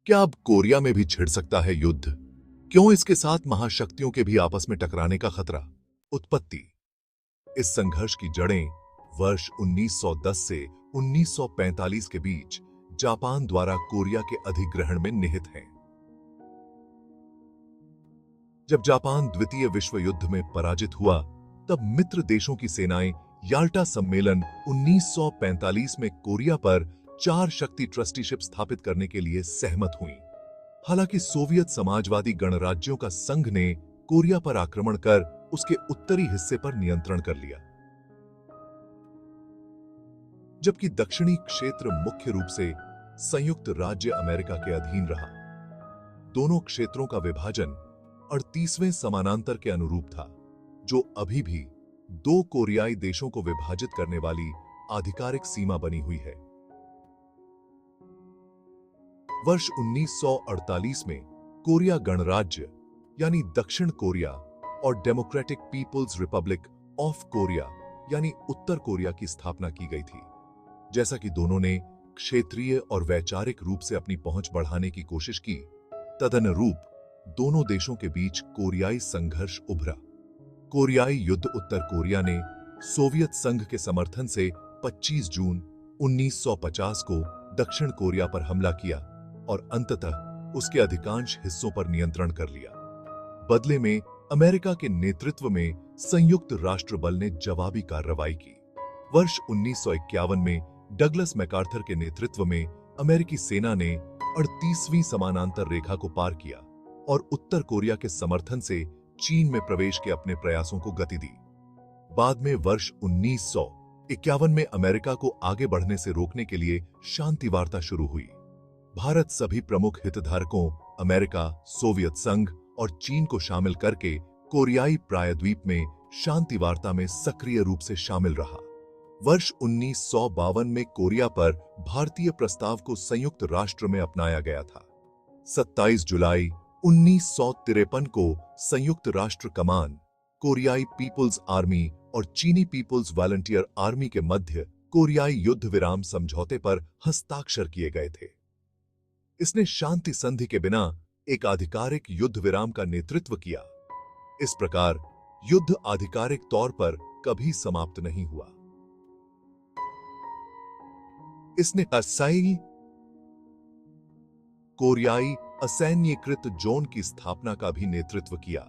क्या अब कोरिया में भी छिड़ सकता है युद्ध? क्यों इसके साथ महाशक्तियों के भी आपस में टकराने का खतरा? उत्पत्ति। इस संघर्ष की जड़ें वर्ष 1910 से 1945 के बीच जापान द्वारा कोरिया के अधिग्रहण में निहित हैं। जब जापान द्वितीय विश्व युद्ध में पराजित हुआ, तब मित्र देशों की सेनाएं याल्टा सम्मेलन 1945 में कोरिया पर 4 शक्ति ट्रस्टीशिप स्थापित करने के लिए सहमत हुईं। हालांकि सोवियत समाजवादी गणराज्यों का संघ ने कोरिया पर आक्रमण कर उसके उत्तरी हिस्से पर नियंत्रण कर लिया, जबकि दक्षिणी क्षेत्र मुख्य रूप से संयुक्त राज्य अमेरिका के अधीन रहा। दोनों क्षेत्रों का विभाजन 38वें समानांतर के अनुरूप था, जो अभी भी 2 कोरियाई देशों को विभाजित करने वाली आधिकारिक सीमा बनी हुई है। वर्ष 1948 में कोरिया गणराज्य यानी दक्षिण कोरिया और democratic people's republic of Korea यानी उत्तर कोरिया की स्थापना की गई थी। जैसा कि दोनों ने क्षेत्रीय और वैचारिक रूप से अपनी पहुंच बढ़ाने की कोशिश की, तदनुरूप दोनों देशों के बीच कोरियाई संघर्ष उभरा। कोरियाई युद्ध उत्तर कोरिया ने सोवियत संघ के समर्थन से 25 जून 1950 को दक्षिण कोरिया पर हमला किया और अंततः उसके अधिकांश हिस्सों पर नियंत्रण कर लिया। बदले में अमेरिका के नेतृत्व में संयुक्त राष्ट्र बल ने जवाबी कार्रवाई की। वर्ष 1951 में डगलस मैकार्थर के नेतृत्व में अमेरिकी सेना ने 38वीं समानांतर रेखा को पार किया और उत्तर कोरिया के समर्थन से चीन में प्रवेश के अपने प्रयासों को गति दी। बाद में वर्ष 1951 में अमेरिका को आगे बढ़ने से रोकने के लिए शांति वार्ता शुरू हुई। भारत सभी प्रमुख हितधारकों अमेरिका, सोवियत संघ और चीन को शामिल करके कोरियाई प्रायद्वीप में शांति वार्ता में सक्रिय रूप से शामिल रहा। वर्ष 1952 में कोरिया पर भारतीय प्रस्ताव को संयुक्त राष्ट्र में अपनाया गया था। 27 जुलाई 1953 को संयुक्त राष्ट्र कमान, कोरियाई पीपुल्स आर्मी और चीनी पीपुल्स वॉलंटियर आर्मी के मध्य कोरियाई युद्ध विराम समझौते पर हस्ताक्षर किए गए थे। इसने शांति संधि के बिना एक आधिकारिक युद्ध विराम का नेतृत्व किया। इस प्रकार युद्ध आधिकारिक तौर पर कभी समाप्त नहीं हुआ। इसने असाई कोरियाई असैन्यीकृत जोन की स्थापना का भी नेतृत्व किया,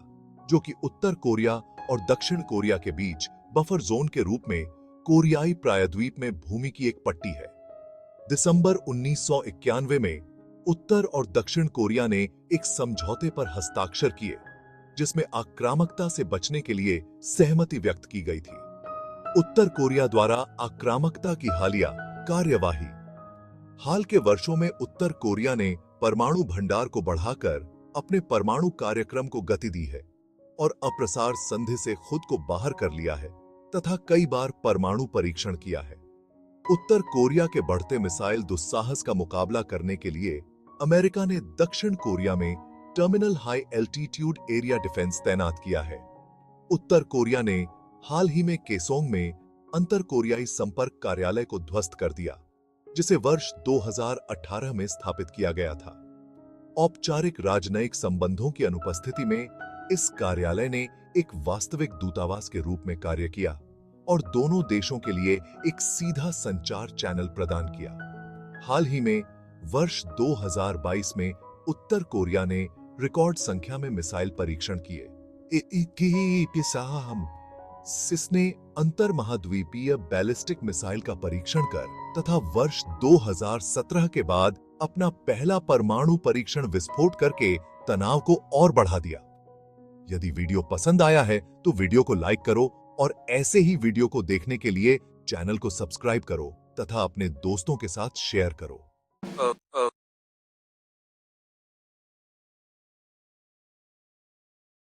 जो कि उत्तर कोरिया और दक्षिण कोरिया के बीच बफर जोन के रूप में कोरियाई प्रायद्वीप में भूमि की एक पट्टी है। दिसंबर 1991 में उत्तर और दक्षिण कोरिया ने एक समझौते पर हस्ताक्षर किए, जिसमें आक्रामकता से बचने के लिए सहमति व्यक्त की गई थी। उत्तर कोरिया द्वारा आक्रामकता की हालिया कार्यवाही। हाल के वर्षों में उत्तर कोरिया ने परमाणु भंडार को बढ़ाकर अपने परमाणु कार्यक्रम को गति दी है और अप्रसार संधि से खुद को बाहर कर लिया है तथा कई बार परमाणु परीक्षण किया है। उत्तर कोरिया के बढ़ते मिसाइल दुस्साहस का मुकाबला करने के लिए अमेरिका ने दक्षिण कोरिया में terminal high altitude area defence तैनात किया है। उत्तर कोरिया ने हाल ही में केसोंग में अंतर कोरियाई संपर्क कार्यालय को ध्वस्त कर दिया, जिसे वर्ष 2018 में स्थापित किया गया था। औपचारिक राजनयिक संबंधों की अनुपस्थिति में इस कार्यालय ने एक वास्तविक दूतावास के रूप में कार्य किया और दोनों देशों के लिए एक सीधा संचार चैनल प्रदान किया। हाल ही में वर्ष 2022 में उत्तर कोरिया ने रिकॉर्ड संख्या में मिसाइल परीक्षण किए। इसने अंतर महाद्वीपीय बैलिस्टिक मिसाइल का परीक्षण कर तथा वर्ष 2017 के बाद अपना पहला परमाणु परीक्षण विस्फोट करके तनाव को और बढ़ा दिया। यदि वीडियो पसंद आया है तो वीडियो को लाइक करो और ऐसे ही वीडियो को देखने के लिए चैनल को सब्सक्राइब करो तथा अपने दोस्तों के साथ शेयर करो।